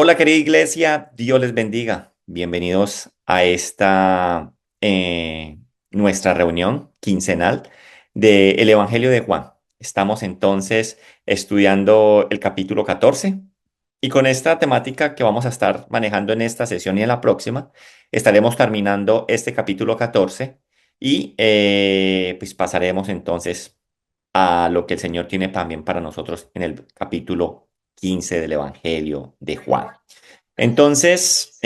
Hola querida iglesia, Dios les bendiga. Bienvenidos a esta nuestra reunión quincenal del Evangelio de Juan. Estamos entonces estudiando el capítulo 14 y con esta temática que vamos a estar manejando en esta sesión y en la próxima, estaremos terminando este capítulo 14 y pues pasaremos entonces a lo que el Señor tiene también para nosotros en el capítulo 15 del Evangelio de Juan. Entonces,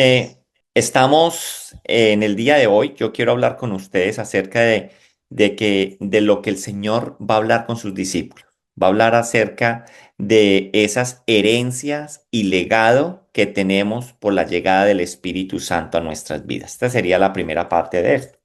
estamos en el día de hoy. Yo quiero hablar con ustedes acerca de lo que el Señor va a hablar con sus discípulos. Va a hablar acerca de esas herencias y legado que tenemos por la llegada del Espíritu Santo a nuestras vidas. Esta sería la primera parte de esto.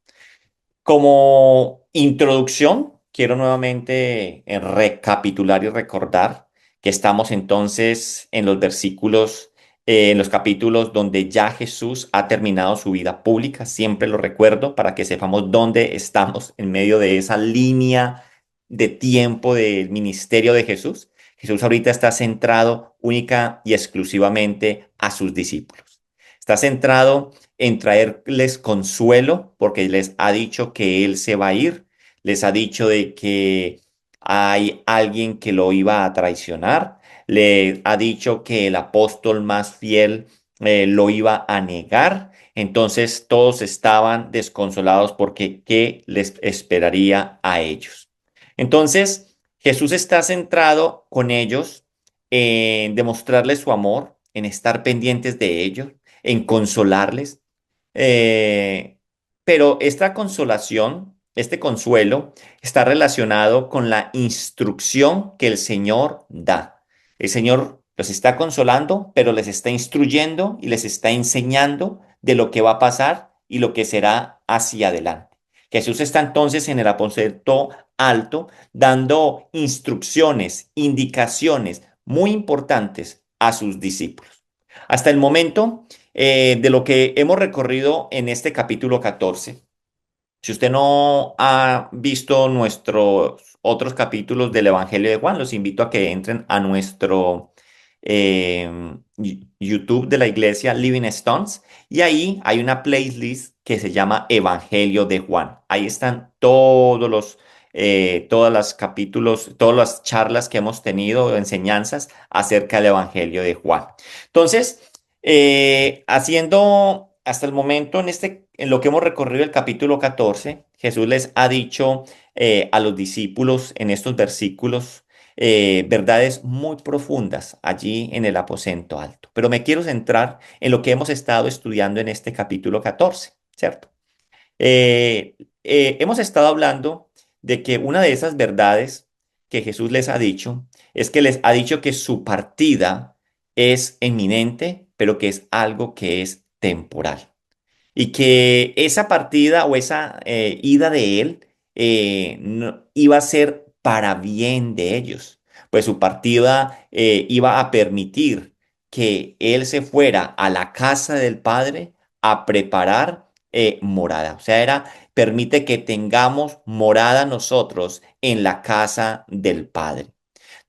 Como introducción, quiero nuevamente recapitular y recordar que estamos entonces en los versículos, en los capítulos donde ya Jesús ha terminado su vida pública. Siempre lo recuerdo para que sepamos dónde estamos en medio de esa línea de tiempo del ministerio de Jesús. Jesús ahorita está centrado única y exclusivamente a sus discípulos. Está centrado en traerles consuelo porque les ha dicho que él se va a ir, les ha dicho de que hay alguien que lo iba a traicionar, le ha dicho que el apóstol más fiel lo iba a negar. Entonces todos estaban desconsolados porque ¿qué les esperaría a ellos? Entonces Jesús está centrado con ellos en demostrarles su amor, en estar pendientes de ellos, en consolarles. Eh, pero esta consolación, este consuelo, está relacionado con la instrucción que el Señor da. El Señor los está consolando, pero les está instruyendo y les está enseñando de lo que va a pasar y lo que será hacia adelante. Jesús está entonces en el aposento alto dando instrucciones, indicaciones muy importantes a sus discípulos. Hasta el momento de lo que hemos recorrido en este capítulo 14. Si usted no ha visto nuestros otros capítulos del Evangelio de Juan, los invito a que entren a nuestro YouTube de la iglesia Living Stones y ahí hay una playlist que se llama Evangelio de Juan. Ahí están todas las capítulos, todas las charlas que hemos tenido, enseñanzas acerca del Evangelio de Juan. Entonces, haciendo hasta el momento en lo que hemos recorrido el capítulo 14, Jesús les ha dicho a los discípulos en estos versículos verdades muy profundas allí en el aposento alto. Pero me quiero centrar en lo que hemos estado estudiando en este capítulo 14, ¿cierto? Hemos estado hablando de que una de esas verdades que Jesús les ha dicho es que les ha dicho que su partida es eminente, pero que es algo que es temporal. Y que esa partida o esa ida de él iba a ser para bien de ellos, pues su partida iba a permitir que él se fuera a la casa del Padre a preparar morada. O sea, permite que tengamos morada nosotros en la casa del Padre.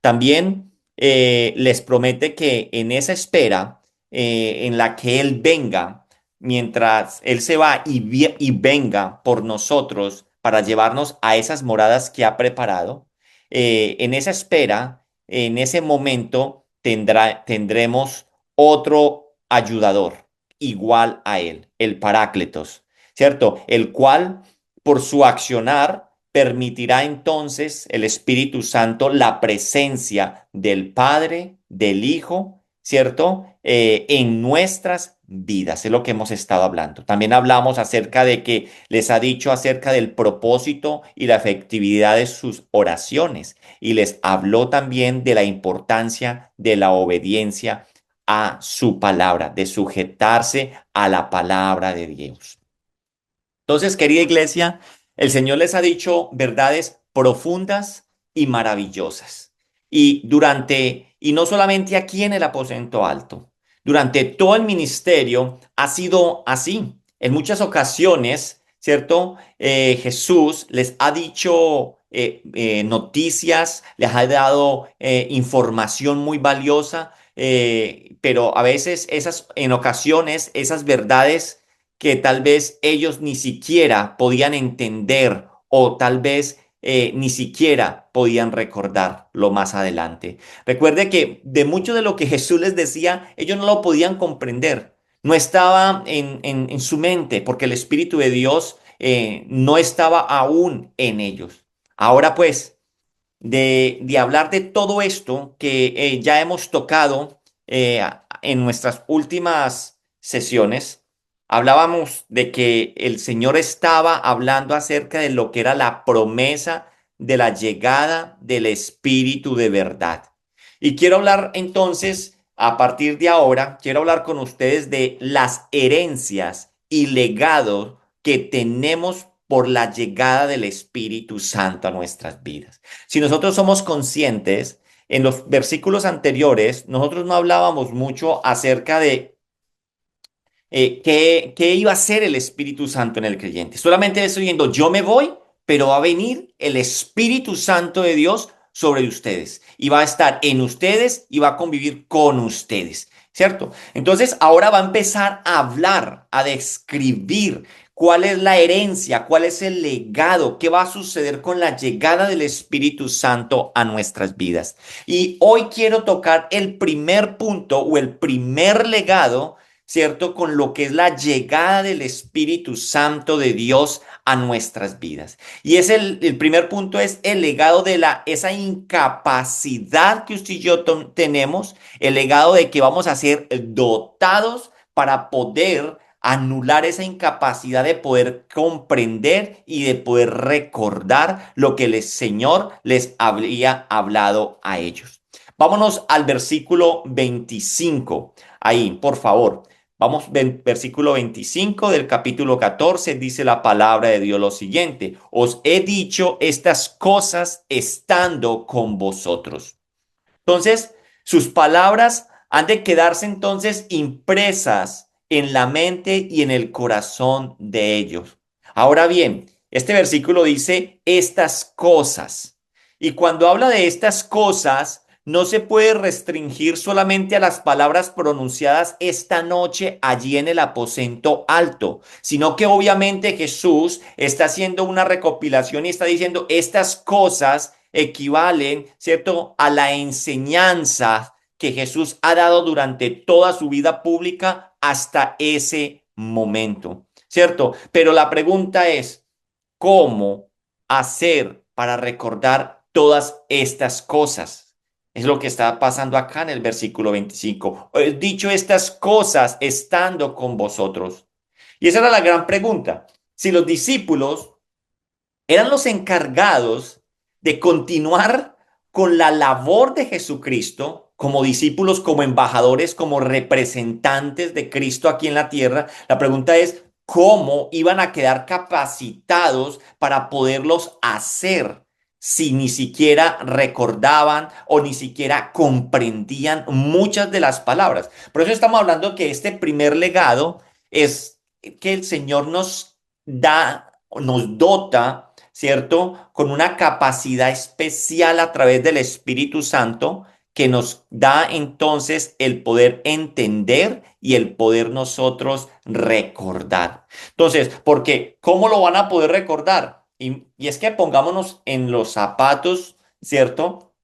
También les promete que en esa espera en la que Él venga, mientras Él se va y venga por nosotros para llevarnos a esas moradas que ha preparado, en esa espera, en ese momento, tendremos otro ayudador igual a Él, el Paráclitos, ¿cierto? El cual, por su accionar, permitirá entonces el Espíritu Santo la presencia del Padre, del Hijo, ¿cierto? En nuestras vidas, es lo que hemos estado hablando. También hablamos acerca de que les ha dicho acerca del propósito y la efectividad de sus oraciones y les habló también de la importancia de la obediencia a su palabra, de sujetarse a la palabra de Dios. Entonces, querida iglesia, el Señor les ha dicho verdades profundas y maravillosas. Y no solamente aquí en el aposento alto, durante todo el ministerio ha sido así. En muchas ocasiones, ¿cierto? Jesús les ha dicho noticias, les ha dado información muy valiosa, pero a veces en ocasiones, esas verdades que tal vez ellos ni siquiera podían entender o tal vez ni siquiera podían recordarlo más adelante. Recuerde que de mucho de lo que Jesús les decía, ellos no lo podían comprender. No estaba en su mente porque el Espíritu de Dios no estaba aún en ellos. Ahora pues, de hablar de todo esto que ya hemos tocado en nuestras últimas sesiones, hablábamos de que el Señor estaba hablando acerca de lo que era la promesa de la llegada del Espíritu de verdad. Y quiero hablar entonces, a partir de ahora, quiero hablar con ustedes de las herencias y legados que tenemos por la llegada del Espíritu Santo a nuestras vidas. Si nosotros somos conscientes, en los versículos anteriores, nosotros no hablábamos mucho acerca de qué iba a hacer el Espíritu Santo en el creyente. Solamente estoy diciendo, yo me voy, pero va a venir el Espíritu Santo de Dios sobre ustedes y va a estar en ustedes y va a convivir con ustedes, ¿cierto? Entonces ahora va a empezar a hablar, a describir cuál es la herencia, cuál es el legado, qué va a suceder con la llegada del Espíritu Santo a nuestras vidas. Y hoy quiero tocar el primer punto o el primer legado, ¿cierto? Con lo que es la llegada del Espíritu Santo de Dios a nuestras vidas. Y es el primer punto es el legado de esa incapacidad que usted y yo tenemos, el legado de que vamos a ser dotados para poder anular esa incapacidad de poder comprender y de poder recordar lo que el Señor les había hablado a ellos. Vámonos al versículo 25. Ahí, por favor. Vamos, versículo 25 del capítulo 14, dice la palabra de Dios lo siguiente: os he dicho estas cosas estando con vosotros. Entonces, sus palabras han de quedarse entonces impresas en la mente y en el corazón de ellos. Ahora bien, este versículo dice estas cosas. Y cuando habla de estas cosas, no se puede restringir solamente a las palabras pronunciadas esta noche allí en el aposento alto, sino que obviamente Jesús está haciendo una recopilación y está diciendo estas cosas equivalen, ¿cierto?, a la enseñanza que Jesús ha dado durante toda su vida pública hasta ese momento, ¿cierto? Pero la pregunta es, ¿cómo hacer para recordar todas estas cosas? Es lo que está pasando acá en el versículo 25. He dicho estas cosas estando con vosotros. Y esa era la gran pregunta. Si los discípulos eran los encargados de continuar con la labor de Jesucristo como discípulos, como embajadores, como representantes de Cristo aquí en la tierra. La pregunta es, ¿cómo iban a quedar capacitados para poderlos hacer si ni siquiera recordaban o ni siquiera comprendían muchas de las palabras? Por eso estamos hablando que este primer legado es que el Señor nos da, nos dota, ¿cierto? Con una capacidad especial a través del Espíritu Santo que nos da entonces el poder entender y el poder nosotros recordar. Entonces, porque ¿cómo lo van a poder recordar? Y es que pongámonos en los zapatos, ¿cierto?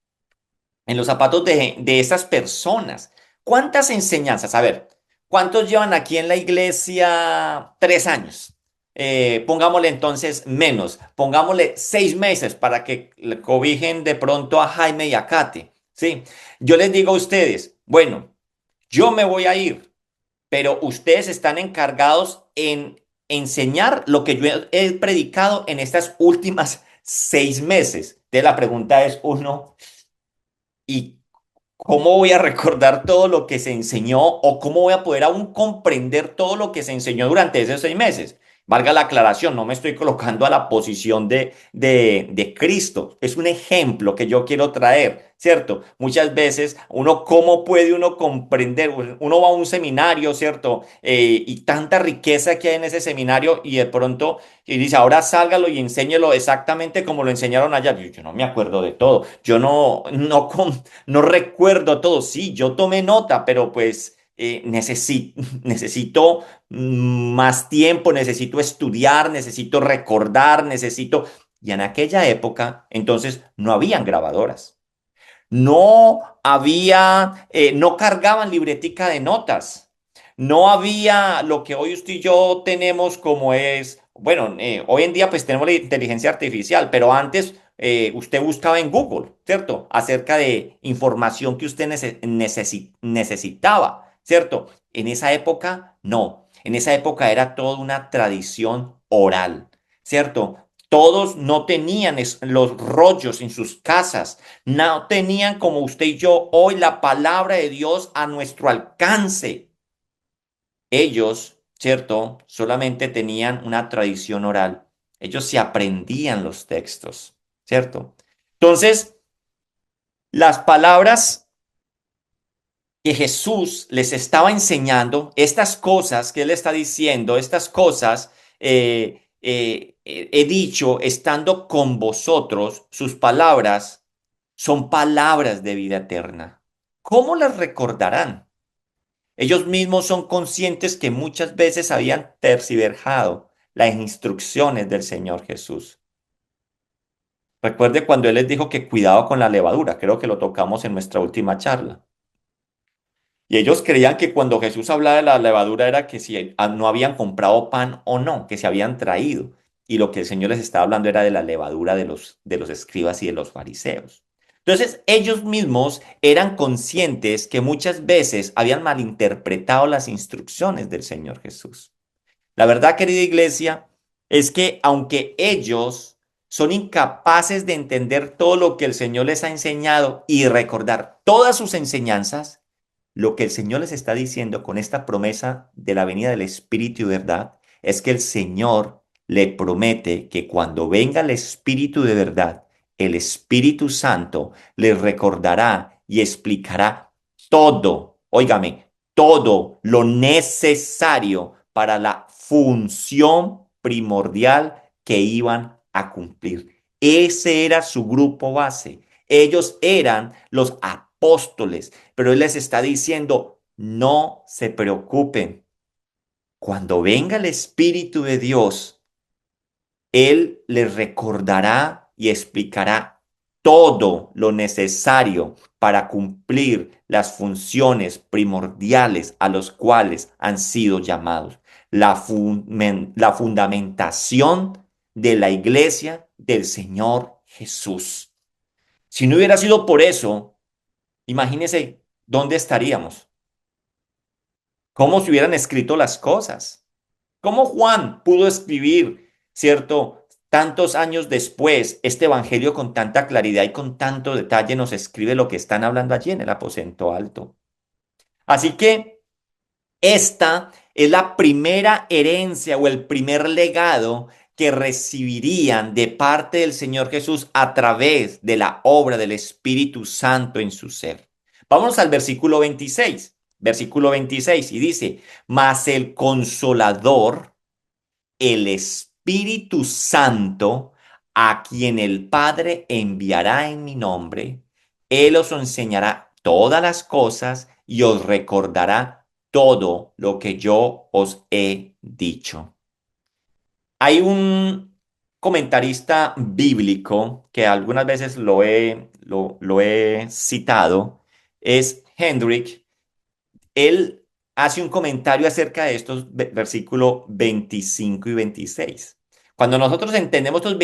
En los zapatos de esas personas. ¿Cuántas enseñanzas? A ver, ¿cuántos llevan aquí en la iglesia 3 años? Pongámosle entonces menos, pongámosle 6 meses para que le cobijen de pronto a Jaime y a Kate. Sí, yo les digo a ustedes, bueno, yo me voy a ir, pero ustedes están encargados en enseñar lo que yo he predicado en estas últimas 6 meses. Entonces la pregunta es, uno, ¿y cómo voy a recordar todo lo que se enseñó o cómo voy a poder aún comprender todo lo que se enseñó durante esos 6 meses? Valga la aclaración, no me estoy colocando a la posición de Cristo. Es un ejemplo que yo quiero traer, ¿cierto? Muchas veces uno, ¿cómo puede uno comprender? Uno va a un seminario, ¿cierto? Y tanta riqueza que hay en ese seminario y de pronto y dice, ahora sálgalo y enséñelo exactamente como lo enseñaron allá. Yo no me acuerdo de todo. Yo no recuerdo todo. Sí, yo tomé nota, pero pues necesito más tiempo, necesito estudiar, necesito recordar, necesito... Y en aquella época, entonces, no habían grabadoras. No cargaban libretica de notas. No había lo que hoy usted y yo tenemos como es, bueno, hoy en día pues tenemos la inteligencia artificial, pero antes usted buscaba en Google, ¿cierto? Acerca de información que usted necesitaba, ¿cierto? En esa época, no. En esa época era toda una tradición oral, ¿cierto? Todos no tenían los rollos en sus casas, no tenían como usted y yo hoy la palabra de Dios a nuestro alcance. Ellos, ¿cierto? Solamente tenían una tradición oral. Ellos se aprendían los textos, ¿cierto? Entonces, las palabras que Jesús les estaba enseñando, estas cosas que él está diciendo, estas cosas he dicho estando con vosotros, sus palabras son palabras de vida eterna. ¿Cómo las recordarán? Ellos mismos son conscientes que muchas veces habían tergiversado las instrucciones del Señor Jesús. Recuerde cuando Él les dijo que cuidado con la levadura, creo que lo tocamos en nuestra última charla. Y ellos creían que cuando Jesús hablaba de la levadura era que si no habían comprado pan o no, que se habían traído. Y lo que el Señor les estaba hablando era de la levadura de los escribas y de los fariseos. Entonces, ellos mismos eran conscientes que muchas veces habían malinterpretado las instrucciones del Señor Jesús. La verdad, querida iglesia, es que aunque ellos son incapaces de entender todo lo que el Señor les ha enseñado y recordar todas sus enseñanzas, lo que el Señor les está diciendo con esta promesa de la venida del Espíritu y verdad es que el Señor le promete que cuando venga el Espíritu de verdad, el Espíritu Santo les recordará y explicará todo, óigame, todo lo necesario para la función primordial que iban a cumplir. Ese era su grupo base. Ellos eran los apóstoles, pero Él les está diciendo, no se preocupen. Cuando venga el Espíritu de Dios, Él les recordará y explicará todo lo necesario para cumplir las funciones primordiales a los cuales han sido llamados. La fundamentación de la iglesia del Señor Jesús. Si no hubiera sido por eso, imagínese dónde estaríamos, cómo se hubieran escrito las cosas, cómo Juan pudo escribir, ¿cierto? Tantos años después, este evangelio con tanta claridad y con tanto detalle nos escribe lo que están hablando allí en el aposento alto. Así que esta es la primera herencia o el primer legado que recibirían de parte del Señor Jesús a través de la obra del Espíritu Santo en su ser. Vamos al versículo 26, y dice, mas el consolador, el Espíritu Santo, a quien el Padre enviará en mi nombre, Él os enseñará todas las cosas y os recordará todo lo que yo os he dicho. Hay un comentarista bíblico que algunas veces lo he citado, es Hendrick. Él hace un comentario acerca de estos versículos 25 y 26. Cuando nosotros entendemos estos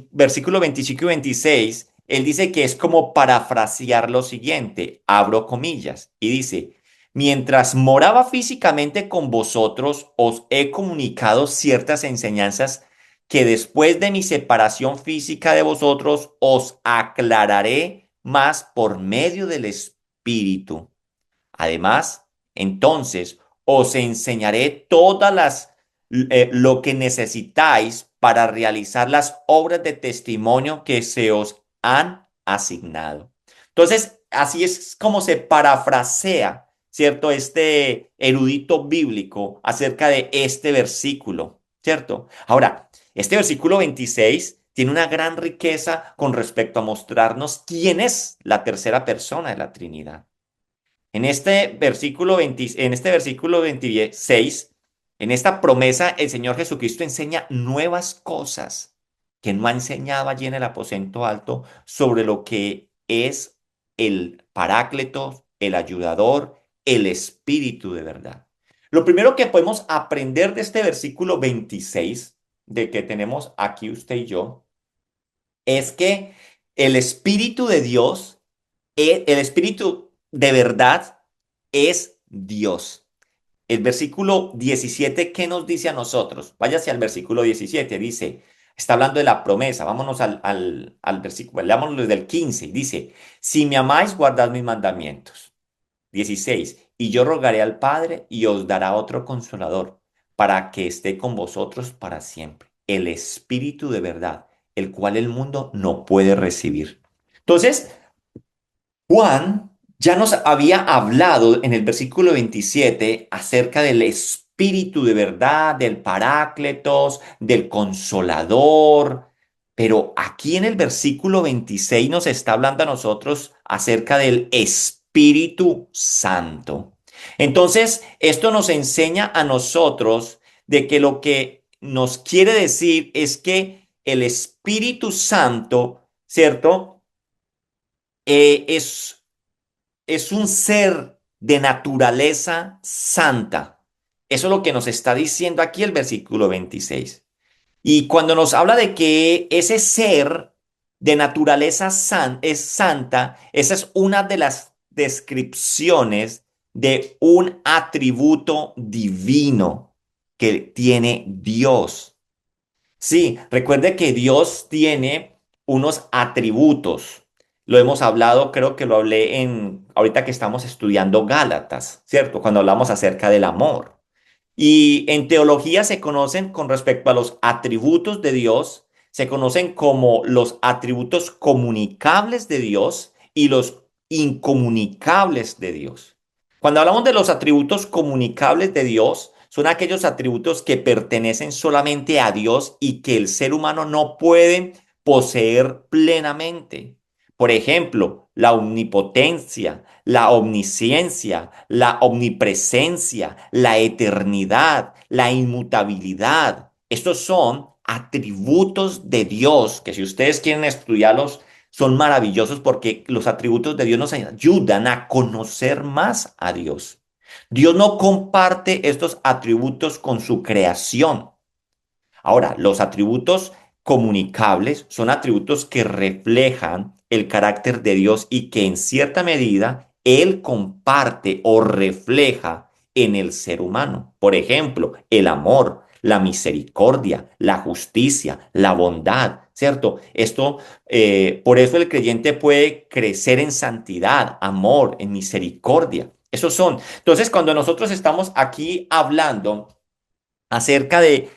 versículos 25 y 26, él dice que es como parafrasear lo siguiente, abro comillas, y dice, mientras moraba físicamente con vosotros, os he comunicado ciertas enseñanzas que después de mi separación física de vosotros, os aclararé más por medio del Espíritu. Además, entonces os enseñaré todas lo que necesitáis para realizar las obras de testimonio que se os han asignado. Entonces, así es como se parafrasea, ¿cierto? Este erudito bíblico acerca de este versículo, ¿cierto? Ahora, este versículo 26 tiene una gran riqueza con respecto a mostrarnos quién es la tercera persona de la Trinidad. En este versículo 26, en esta promesa, el Señor Jesucristo enseña nuevas cosas que no ha enseñado allí en el aposento alto sobre lo que es el Paráclito, el ayudador, el Espíritu de verdad. Lo primero que podemos aprender de este versículo 26, de que tenemos aquí usted y yo, es que el Espíritu de Dios, el Espíritu de verdad es Dios. El versículo 17, ¿qué nos dice a nosotros? Váyase al versículo 17, dice, está hablando de la promesa, vámonos al versículo, leámoslo desde el 15, dice, si me amáis, guardad mis mandamientos. 16, y yo rogaré al Padre y os dará otro consolador para que esté con vosotros para siempre, el Espíritu de verdad, el cual el mundo no puede recibir. Entonces, Juan ya nos había hablado en el versículo 27 acerca del Espíritu de verdad, del Parácletos, del Consolador, pero aquí en el versículo 26 nos está hablando a nosotros acerca del Espíritu Santo. Entonces, esto nos enseña a nosotros de que lo que nos quiere decir es que el Espíritu Santo, ¿cierto? Es un ser de naturaleza santa. Eso es lo que nos está diciendo aquí el versículo 26. Y cuando nos habla de que ese ser de naturaleza es santa, esa es una de las descripciones de un atributo divino que tiene Dios. Sí, recuerde que Dios tiene unos atributos. Lo hemos hablado, creo que lo hablé ahorita que estamos estudiando Gálatas, ¿cierto? Cuando hablamos acerca del amor. Y en teología se conocen con respecto a los atributos de Dios, se conocen como los atributos comunicables de Dios y los incomunicables de Dios. Cuando hablamos de los atributos comunicables de Dios, son aquellos atributos que pertenecen solamente a Dios y que el ser humano no puede poseer plenamente. Por ejemplo, la omnipotencia, la omnisciencia, la omnipresencia, la eternidad, la inmutabilidad. Estos son atributos de Dios que si ustedes quieren estudiarlos, son maravillosos porque los atributos de Dios nos ayudan a conocer más a Dios. Dios no comparte estos atributos con su creación. Ahora, los atributos comunicables son atributos que reflejan el carácter de Dios y que en cierta medida Él comparte o refleja en el ser humano. Por ejemplo, el amor, la misericordia, la justicia, la bondad, ¿cierto? Por eso el creyente puede crecer en santidad, amor, en misericordia. Esos son. Entonces, cuando nosotros estamos aquí hablando acerca de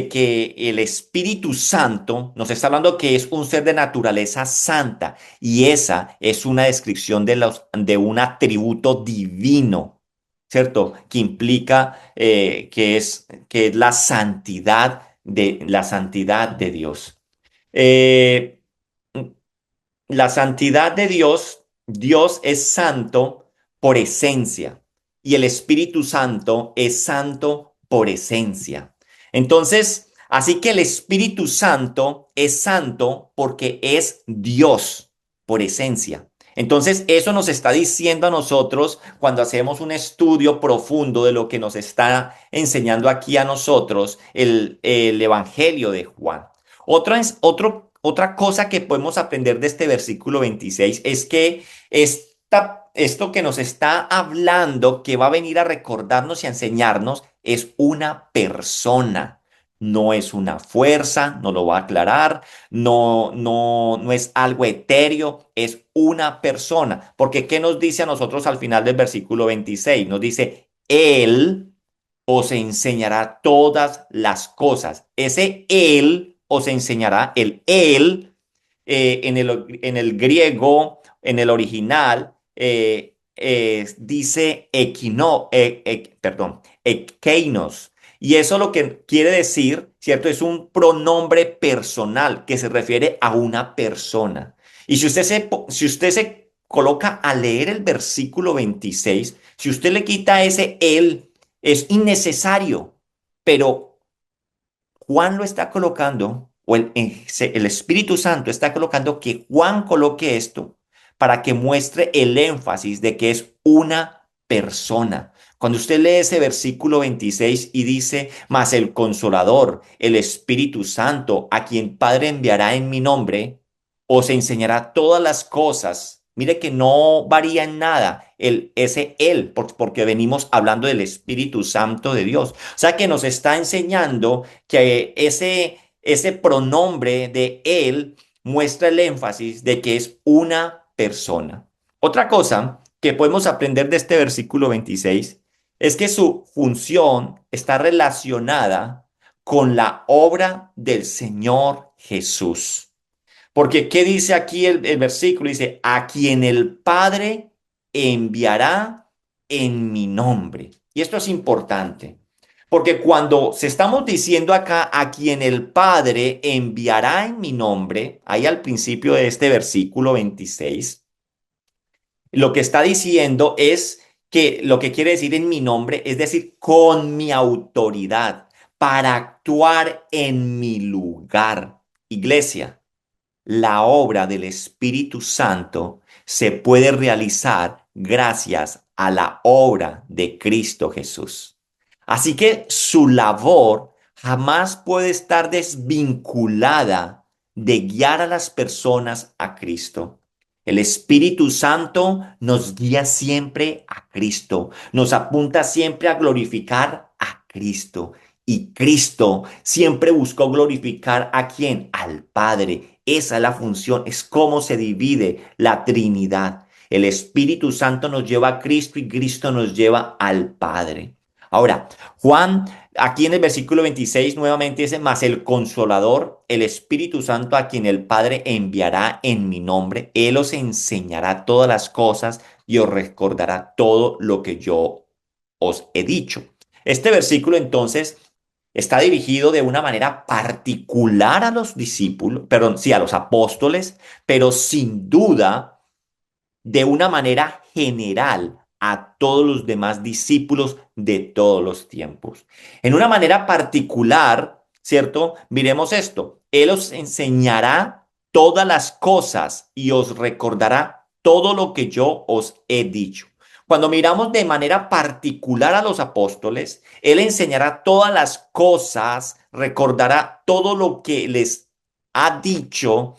que el Espíritu Santo nos está hablando que es un ser de naturaleza santa y esa es una descripción de un atributo divino, ¿cierto? Que implica que es la santidad de Dios. Eh, la santidad de Dios, Dios es santo por esencia y el Espíritu Santo es santo por esencia. Entonces, así que el Espíritu Santo es santo porque es Dios por esencia. Entonces, eso nos está diciendo a nosotros cuando hacemos un estudio profundo de lo que nos está enseñando aquí a nosotros el Evangelio de Juan. Otra cosa que podemos aprender de este versículo 26 es que esto que nos está hablando, que va a venir a recordarnos y a enseñarnos, es una persona. No es una fuerza, no lo va a aclarar, no es algo etéreo, es una persona. Porque ¿qué nos dice a nosotros al final del versículo 26? Nos dice, Él os enseñará todas las cosas. Ese Él os enseñará, el Él en el griego, en el original, dice perdón, ekeinos. Y eso lo que quiere decir, ¿cierto? Es un pronombre personal que se refiere a una persona. Y si usted se coloca a leer el versículo 26, si usted le quita ese él, es innecesario, pero Juan lo está colocando, o el Espíritu Santo está colocando que Juan coloque esto para que muestre el énfasis de que es una persona. Cuando usted lee ese versículo 26 y dice, mas el consolador, el Espíritu Santo, a quien Padre enviará en mi nombre, os enseñará todas las cosas. Mire que no varía en nada ese él, porque venimos hablando del Espíritu Santo de Dios. O sea que nos está enseñando que ese pronombre de él muestra el énfasis de que es una persona. Otra cosa que podemos aprender de este versículo 26 es que su función está relacionada con la obra del Señor Jesús. Porque, ¿qué dice aquí el versículo? Dice, a quien el Padre enviará en mi nombre. Y esto es importante, porque cuando se estamos diciendo acá, a quien el Padre enviará en mi nombre, ahí al principio de este versículo 26, lo que está diciendo es que lo que quiere decir en mi nombre, es decir, con mi autoridad, para actuar en mi lugar. Iglesia. La obra del Espíritu Santo se puede realizar gracias a la obra de Cristo Jesús. Así que su labor jamás puede estar desvinculada de guiar a las personas a Cristo. El Espíritu Santo nos guía siempre a Cristo, nos apunta siempre a glorificar a Cristo. Y Cristo siempre buscó glorificar a quién, al Padre. Esa es la función, es cómo se divide la Trinidad. El Espíritu Santo nos lleva a Cristo y Cristo nos lleva al Padre. Ahora, Juan, aquí en el versículo 26 nuevamente dice, mas el Consolador, el Espíritu Santo a quien el Padre enviará en mi nombre, Él os enseñará todas las cosas y os recordará todo lo que yo os he dicho. Este versículo entonces está dirigido de una manera particular a los discípulos, perdón, sí, a los apóstoles, pero sin duda de una manera general a todos los demás discípulos de todos los tiempos. En una manera particular, ¿cierto? Miremos esto. Él os enseñará todas las cosas y os recordará todo lo que yo os he dicho. Cuando miramos de manera particular a los apóstoles, Él enseñará todas las cosas, recordará todo lo que les ha dicho.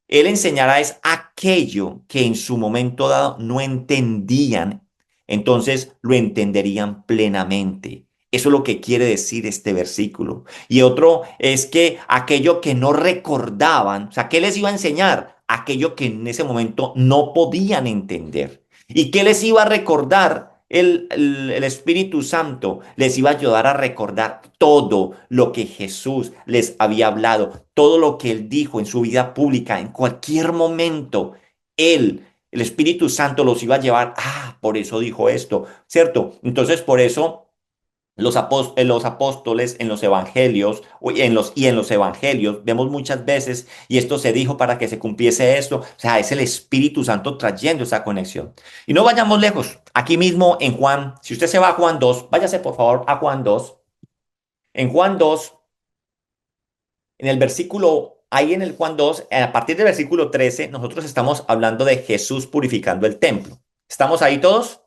Él enseñará es aquello que en su momento dado no entendían, entonces lo entenderían plenamente. Eso es lo que quiere decir este versículo. Y otro es que aquello que no recordaban, o sea, ¿qué les iba a enseñar? Aquello que en ese momento no podían entender. ¿Y qué les iba a recordar? El Espíritu Santo les iba a ayudar a recordar todo lo que Jesús les había hablado, todo lo que él dijo en su vida pública, en cualquier momento. El Espíritu Santo los iba a llevar, por eso dijo esto, ¿cierto? Entonces, por eso los apóstoles en los evangelios y en los evangelios vemos muchas veces, y esto se dijo para que se cumpliese esto, o sea, es el Espíritu Santo trayendo esa conexión. Y no vayamos lejos, aquí mismo en Juan, si usted se va a Juan 2, váyase por favor a Juan 2. En Juan 2, en el versículo, ahí en el Juan 2, a partir del versículo 13, nosotros estamos hablando de Jesús purificando el templo. ¿Estamos ahí todos?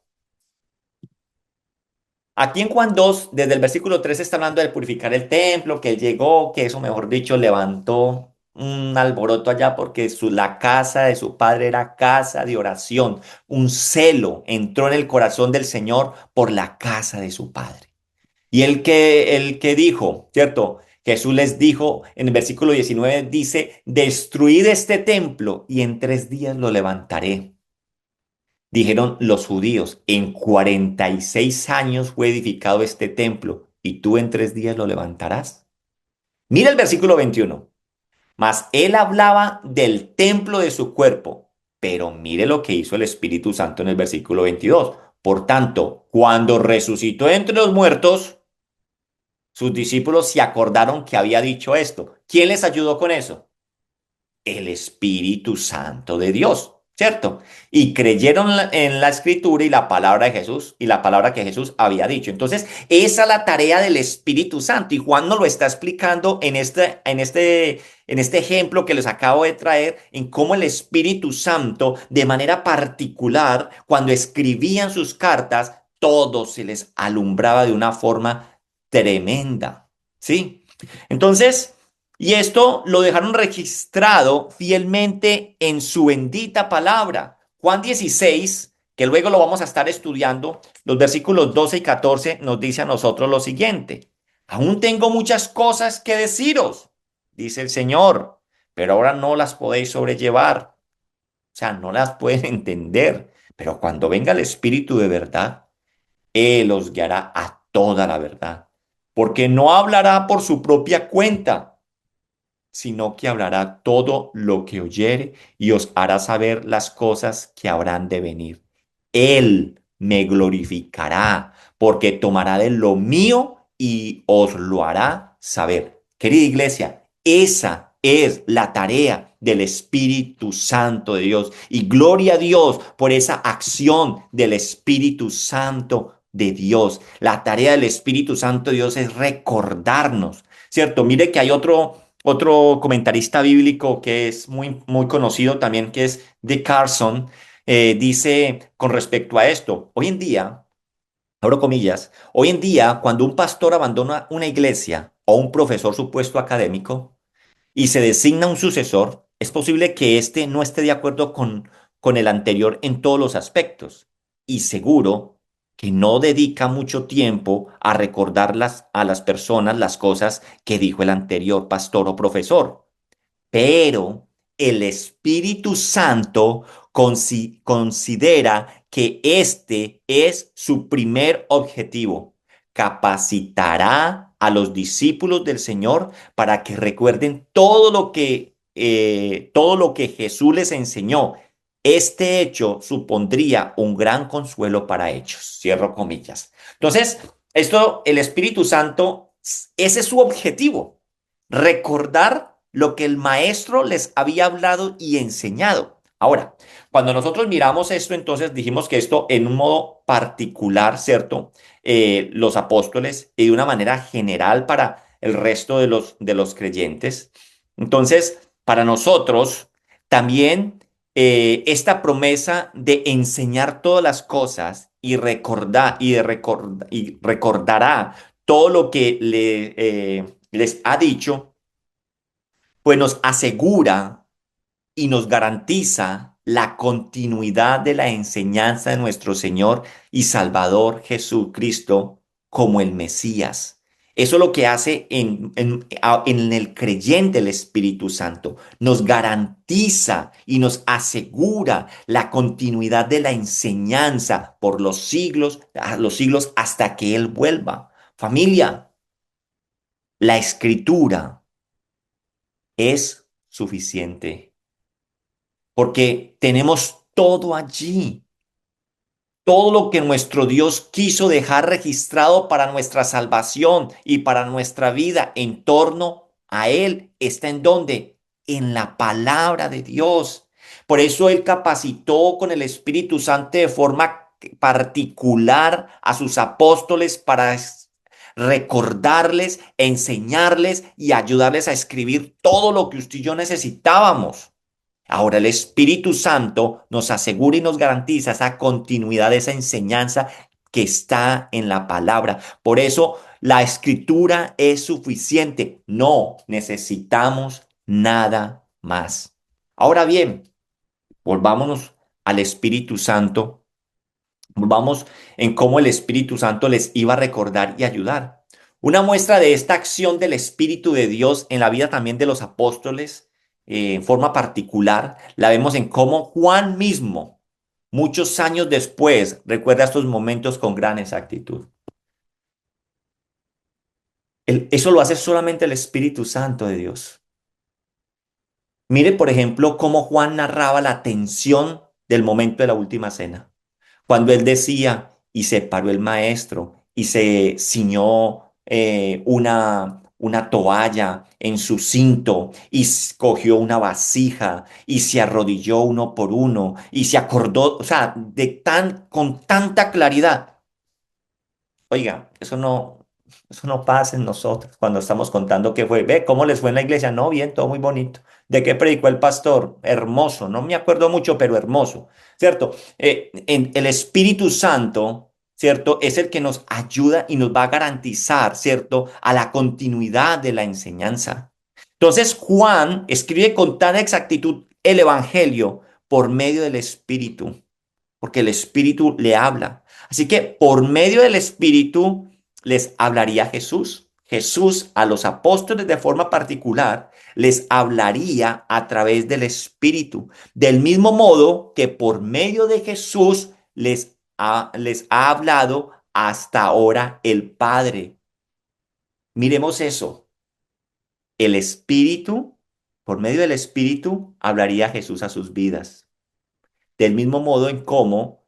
Aquí en Juan 2, desde el versículo 13 está hablando de purificar el templo, que él llegó, que eso, mejor dicho, levantó un alboroto allá porque la casa de su padre era casa de oración. Un celo entró en el corazón del Señor por la casa de su padre. Y el que dijo, ¿cierto? Jesús les dijo en el versículo 19, dice, destruid este templo y en 3 días lo levantaré. Dijeron los judíos, en 46 años fue edificado este templo y tú en 3 días lo levantarás. Mira el versículo 21. Mas él hablaba del templo de su cuerpo, pero mire lo que hizo el Espíritu Santo en el versículo 22. Por tanto, cuando resucitó entre los muertos, sus discípulos se acordaron que había dicho esto. ¿Quién les ayudó con eso? El Espíritu Santo de Dios, ¿cierto? Y creyeron en la escritura y la palabra de Jesús y la palabra que Jesús había dicho. Entonces, esa es la tarea del Espíritu Santo y Juan nos lo está explicando en este ejemplo que les acabo de traer, en cómo el Espíritu Santo, de manera particular, cuando escribían sus cartas, todo se les alumbraba de una forma tremenda, ¿sí? Entonces, y esto lo dejaron registrado fielmente en su bendita palabra. Juan 16, que luego lo vamos a estar estudiando, los versículos 12 y 14 nos dice a nosotros lo siguiente. Aún tengo muchas cosas que deciros, dice el Señor, pero ahora no las podéis sobrellevar. O sea, no las pueden entender. Pero cuando venga el Espíritu de verdad, Él os guiará a toda la verdad, porque no hablará por su propia cuenta, sino que hablará todo lo que oyere y os hará saber las cosas que habrán de venir. Él me glorificará, porque tomará de lo mío y os lo hará saber. Querida iglesia, esa es la tarea del Espíritu Santo de Dios. Y gloria a Dios por esa acción del Espíritu Santo de Dios. La tarea del Espíritu Santo de Dios es recordarnos, ¿cierto? Mire que hay otro comentarista bíblico que es muy, muy conocido también, que es de Carson, dice con respecto a esto, hoy en día, abro comillas, hoy en día cuando un pastor abandona una iglesia o un profesor supuesto académico y se designa un sucesor, es posible que éste no esté de acuerdo con el anterior en todos los aspectos y seguro que no dedica mucho tiempo a recordarlas a las personas las cosas que dijo el anterior pastor o profesor. Pero el Espíritu Santo considera que este es su primer objetivo. Capacitará a los discípulos del Señor para que recuerden todo lo que Jesús les enseñó. Este hecho supondría un gran consuelo para ellos. Cierro comillas. Entonces, el Espíritu Santo, ese es su objetivo, recordar lo que el maestro les había hablado y enseñado. Ahora, cuando nosotros miramos esto, entonces dijimos que esto en un modo particular, ¿cierto? Los apóstoles y de una manera general para el resto de los creyentes. Entonces, para nosotros también esta promesa de enseñar todas las cosas y recordará todo lo que les ha dicho, pues nos asegura y nos garantiza la continuidad de la enseñanza de nuestro Señor y Salvador Jesucristo como el Mesías. Eso es lo que hace en el creyente el Espíritu Santo. Nos garantiza y nos asegura la continuidad de la enseñanza por los siglos hasta que Él vuelva. Familia, la Escritura es suficiente porque tenemos todo allí, todo lo que nuestro Dios quiso dejar registrado para nuestra salvación y para nuestra vida en torno a Él. ¿Está en dónde? En la palabra de Dios. Por eso Él capacitó con el Espíritu Santo de forma particular a sus apóstoles para recordarles, enseñarles y ayudarles a escribir todo lo que usted y yo necesitábamos. Ahora el Espíritu Santo nos asegura y nos garantiza esa continuidad, esa enseñanza que está en la palabra. Por eso la escritura es suficiente. No necesitamos nada más. Ahora bien, volvámonos al Espíritu Santo. Volvamos en cómo el Espíritu Santo les iba a recordar y ayudar. Una muestra de esta acción del Espíritu de Dios en la vida también de los apóstoles, en forma particular, la vemos en cómo Juan mismo muchos años después, recuerda estos momentos con gran exactitud. Eso lo hace solamente el Espíritu Santo de Dios. Mire, por ejemplo, cómo Juan narraba la tensión del momento de la última cena. Cuando él decía, y se paró el maestro y se ciñó una toalla en su cinto y cogió una vasija y se arrodilló uno por uno y se acordó, o sea, con tanta claridad. Oiga, eso no pasa en nosotros cuando estamos contando qué fue. Ve, ¿cómo les fue en la iglesia? No, bien, todo muy bonito. ¿De qué predicó el pastor? Hermoso, no me acuerdo mucho, pero hermoso, ¿cierto? El Espíritu Santo, ¿cierto? Es el que nos ayuda y nos va a garantizar, ¿cierto? A la continuidad de la enseñanza. Entonces, Juan escribe con tan exactitud el Evangelio por medio del Espíritu porque el Espíritu le habla. Así que por medio del Espíritu les hablaría Jesús. Jesús a los apóstoles de forma particular les hablaría a través del Espíritu, del mismo modo que por medio de Jesús les ha hablado hasta ahora el Padre. Miremos eso. El Espíritu, por medio del Espíritu, hablaría Jesús a sus vidas. Del mismo modo en cómo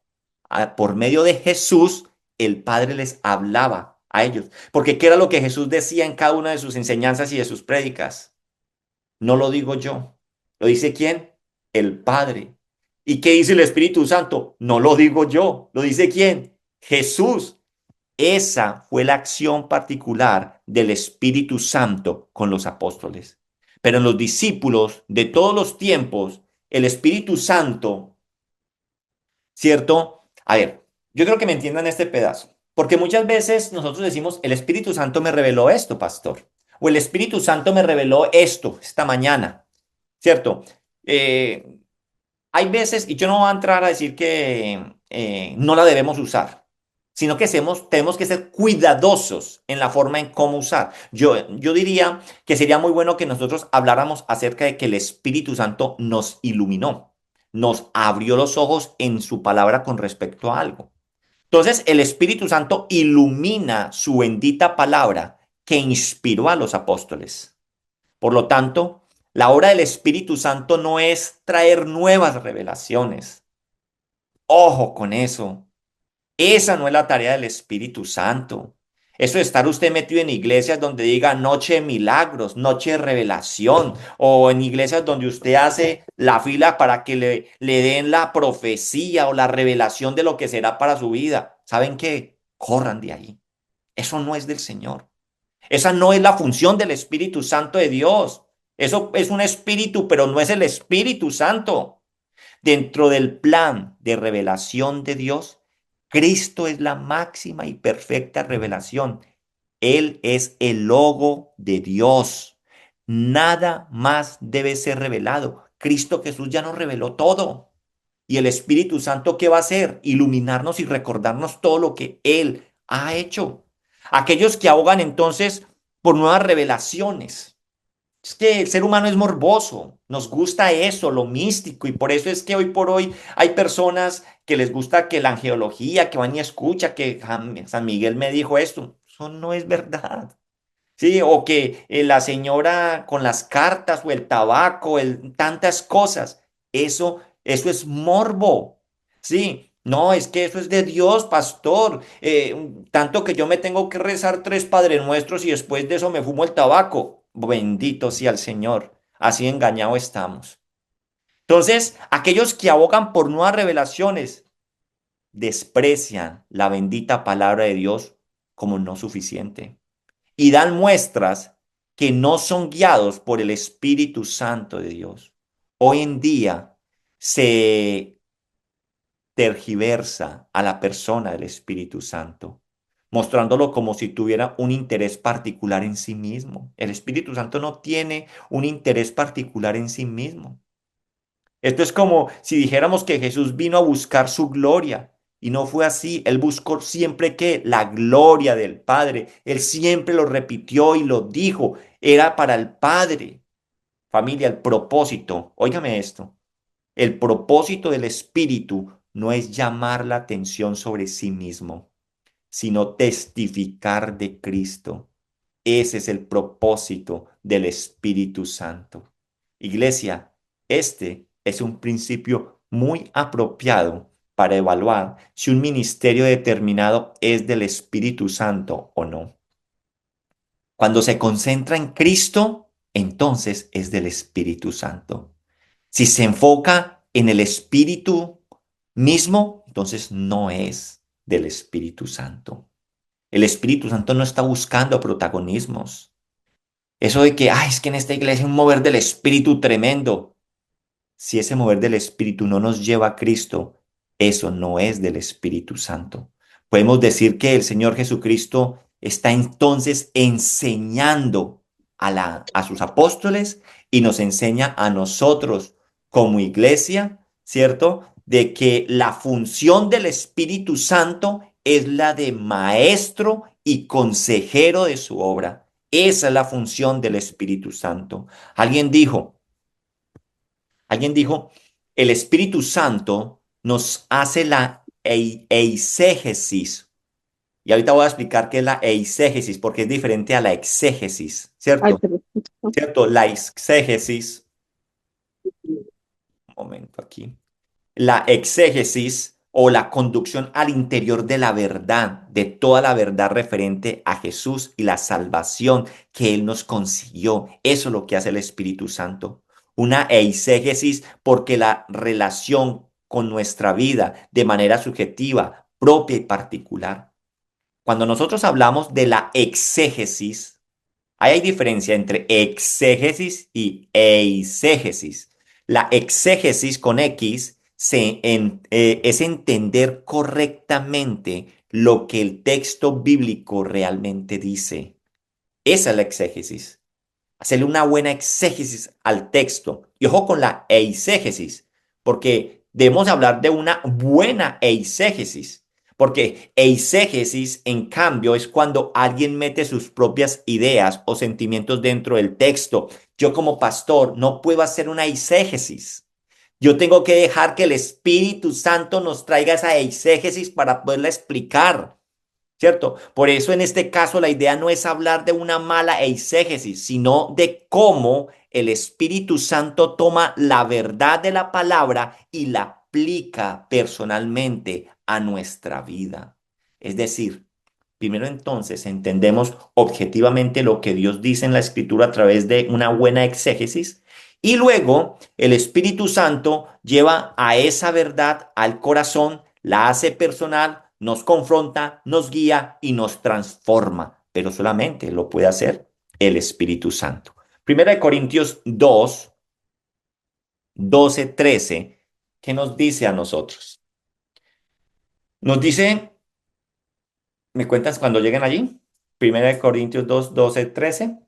por medio de Jesús el Padre les hablaba a ellos. Porque ¿qué era lo que Jesús decía en cada una de sus enseñanzas y de sus prédicas? No lo digo yo. ¿Lo dice quién? El Padre. ¿Y qué dice el Espíritu Santo? No lo digo yo. ¿Lo dice quién? Jesús. Esa fue la acción particular del Espíritu Santo con los apóstoles. Pero en los discípulos de todos los tiempos, el Espíritu Santo, ¿cierto? A ver, yo creo que me entiendan este pedazo, porque muchas veces nosotros decimos, el Espíritu Santo me reveló esto, pastor, o el Espíritu Santo me reveló esto esta mañana, ¿cierto? Eh, Hay veces, y yo no voy a entrar a decir que no la debemos usar, sino que tenemos que ser cuidadosos en la forma en cómo usar. Yo diría que sería muy bueno que nosotros habláramos acerca de que el Espíritu Santo nos iluminó, nos abrió los ojos en su palabra con respecto a algo. Entonces, el Espíritu Santo ilumina su bendita palabra que inspiró a los apóstoles. Por lo tanto, la obra del Espíritu Santo no es traer nuevas revelaciones. Ojo con eso. Esa no es la tarea del Espíritu Santo. Eso de estar usted metido en iglesias donde diga noche de milagros, noche de revelación, o en iglesias donde usted hace la fila para que le den la profecía o la revelación de lo que será para su vida. ¿Saben qué? Corran de ahí. Eso no es del Señor. Esa no es la función del Espíritu Santo de Dios. Eso es un espíritu, pero no es el Espíritu Santo. Dentro del plan de revelación de Dios, Cristo es la máxima y perfecta revelación. Él es el logo de Dios. Nada más debe ser revelado. Cristo Jesús ya nos reveló todo. Y el Espíritu Santo, ¿qué va a hacer? Iluminarnos y recordarnos todo lo que Él ha hecho. Aquellos que ahogan entonces por nuevas revelaciones. Es que el ser humano es morboso, nos gusta eso, lo místico, y por eso es que hoy por hoy hay personas que les gusta que la angeología, que van y escucha que San Miguel me dijo esto. Eso no es verdad. Sí, o que la señora con las cartas o el tabaco, tantas cosas. Eso es morbo. Sí, no, es que eso es de Dios, pastor. Tanto que yo me tengo que rezar tres Padre Nuestros y después de eso me fumo el tabaco. Bendito sea el Señor. Así engañados estamos. Entonces, aquellos que abogan por nuevas revelaciones desprecian la bendita palabra de Dios como no suficiente y dan muestras que no son guiados por el Espíritu Santo de Dios. Hoy en día se tergiversa a la persona del Espíritu Santo, mostrándolo como si tuviera un interés particular en sí mismo. El Espíritu Santo no tiene un interés particular en sí mismo. Esto es como si dijéramos que Jesús vino a buscar su gloria. Y no fue así. Él buscó siempre que la gloria del Padre. Él siempre lo repitió y lo dijo. Era para el Padre. Familia, el propósito. Óigame esto. El propósito del Espíritu no es llamar la atención sobre sí mismo, sino testificar de Cristo. Ese es el propósito del Espíritu Santo. Iglesia, este es un principio muy apropiado para evaluar si un ministerio determinado es del Espíritu Santo o no. Cuando se concentra en Cristo, entonces es del Espíritu Santo. Si se enfoca en el Espíritu mismo, entonces no es del Espíritu Santo. El Espíritu Santo no está buscando protagonismos. Eso de que, ay, es que en esta iglesia hay un mover del Espíritu tremendo. Si ese mover del Espíritu no nos lleva a Cristo, eso no es del Espíritu Santo. Podemos decir que el Señor Jesucristo está entonces enseñando a sus apóstoles y nos enseña a nosotros como iglesia, ¿cierto? De que la función del Espíritu Santo es la de maestro y consejero de su obra. Esa es la función del Espíritu Santo. Alguien dijo, Alguien dijo, el Espíritu Santo nos hace la eisegesis. Y ahorita voy a explicar qué es la eisegesis, porque es diferente a la exégesis, Ay, ¿cierto? pero ¿Cierto? La exégesis, un momento aquí. La exégesis o la conducción al interior de la verdad, de toda la verdad referente a Jesús y la salvación que Él nos consiguió. Eso es lo que hace el Espíritu Santo. Una eisegesis porque la relación con nuestra vida de manera subjetiva, propia y particular. Cuando nosotros hablamos de la exégesis, ahí hay diferencia entre exégesis y eisegesis. La exégesis con X es entender correctamente lo que el texto bíblico realmente dice. Esa es la exégesis. Hacerle una buena exégesis al texto. Y ojo con la eisegesis, porque debemos hablar de una buena eisegesis. Porque eisegesis, en cambio, es cuando alguien mete sus propias ideas o sentimientos dentro del texto. Yo como pastor no puedo hacer una eisegesis. Yo tengo que dejar que el Espíritu Santo nos traiga esa eisegesis para poderla explicar. ¿Cierto? Por eso en este caso la idea no es hablar de una mala eisegesis, sino de cómo el Espíritu Santo toma la verdad de la palabra y la aplica personalmente a nuestra vida. Es decir, primero entonces entendemos objetivamente lo que Dios dice en la Escritura a través de una buena exégesis y luego el Espíritu Santo lleva a esa verdad al corazón, la hace personal, nos confronta, nos guía y nos transforma, pero solamente lo puede hacer el Espíritu Santo. Primera de Corintios 2, 12, 13, ¿qué nos dice a nosotros? Nos dice, ¿me cuentas cuando lleguen allí? Primera de Corintios 2, 12, 13.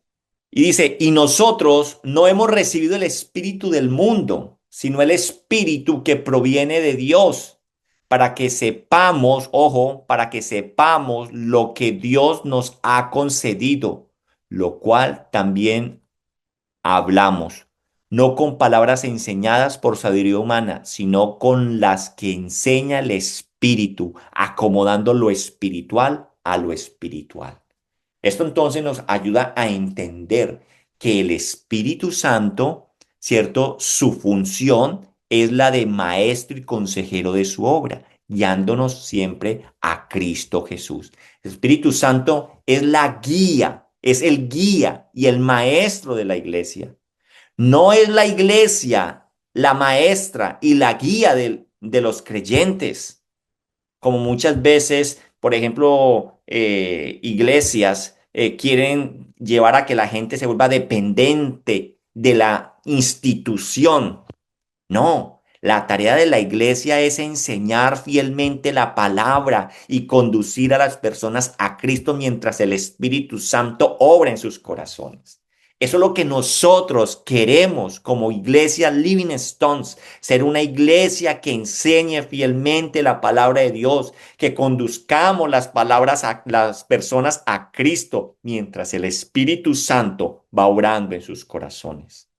Y dice, y nosotros no hemos recibido el espíritu del mundo, sino el espíritu que proviene de Dios, para que sepamos, ojo, para que sepamos lo que Dios nos ha concedido, lo cual también hablamos, no con palabras enseñadas por sabiduría humana, sino con las que enseña el espíritu, acomodando lo espiritual a lo espiritual. Esto entonces nos ayuda a entender que el Espíritu Santo, ¿cierto? Su función es la de maestro y consejero de su obra, guiándonos siempre a Cristo Jesús. El Espíritu Santo es la guía, es el guía y el maestro de la iglesia. No es la iglesia la maestra y la guía de los creyentes como muchas veces, por ejemplo, iglesias quieren llevar a que la gente se vuelva dependiente de la institución. No, la tarea de la iglesia es enseñar fielmente la palabra y conducir a las personas a Cristo mientras el Espíritu Santo obra en sus corazones. Eso es lo que nosotros queremos como iglesia Living Stones, ser una iglesia que enseñe fielmente la palabra de Dios, que conduzcamos las palabras a las personas a Cristo mientras el Espíritu Santo va obrando en sus corazones.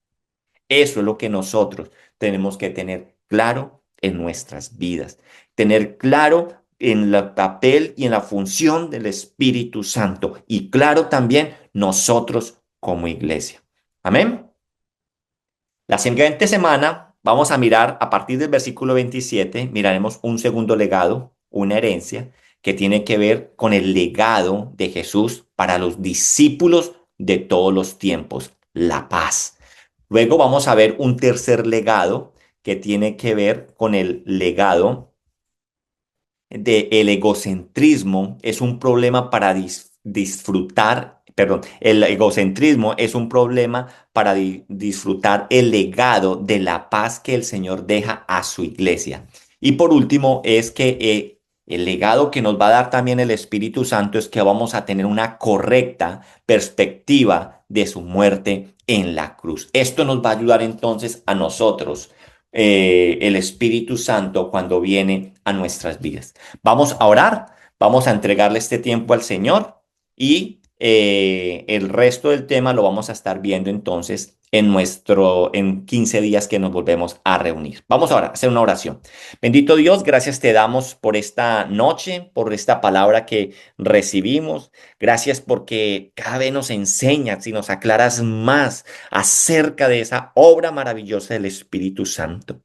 Eso es lo que nosotros tenemos que tener claro en nuestras vidas. Tener claro en el papel y en la función del Espíritu Santo y claro también nosotros como iglesia. Amén. La siguiente semana vamos a mirar a partir del versículo 27, miraremos un segundo legado, una herencia que tiene que ver con el legado de Jesús para los discípulos de todos los tiempos, la paz. Luego vamos a ver un tercer legado que tiene que ver con el legado de el egocentrismo es un problema para disfrutar, perdón, el egocentrismo es un problema para disfrutar el legado de la paz que el Señor deja a su iglesia. Y por último, es que el legado que nos va a dar también el Espíritu Santo es que vamos a tener una correcta perspectiva de su muerte en la cruz. Esto nos va a ayudar entonces a nosotros el Espíritu Santo cuando viene a nuestras vidas. Vamos a orar, vamos a entregarle este tiempo al Señor y el resto del tema lo vamos a estar viendo entonces en 15 días que nos volvemos a reunir. Vamos ahora a hacer una oración. Bendito Dios, gracias te damos por esta noche, por esta palabra que recibimos. Gracias porque cada vez nos enseñas y nos aclaras más acerca de esa obra maravillosa del Espíritu Santo.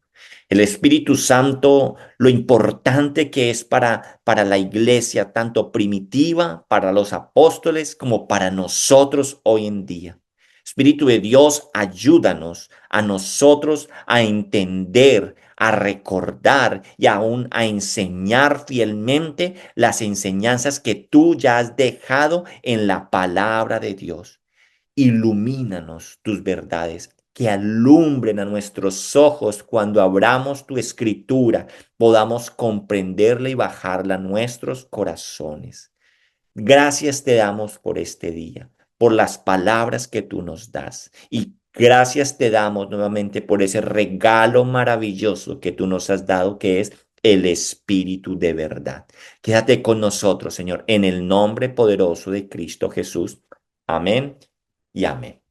El Espíritu Santo, lo importante que es para la iglesia, tanto primitiva, para los apóstoles, como para nosotros hoy en día. Espíritu de Dios, ayúdanos a nosotros a entender, a recordar y aún a enseñar fielmente las enseñanzas que tú ya has dejado en la palabra de Dios. Ilumínanos tus verdades, que alumbren a nuestros ojos cuando abramos tu escritura, podamos comprenderla y bajarla a nuestros corazones. Gracias te damos por este día, por las palabras que tú nos das y gracias te damos nuevamente por ese regalo maravilloso que tú nos has dado, que es el Espíritu de verdad. Quédate con nosotros, Señor, en el nombre poderoso de Cristo Jesús. Amén y amén.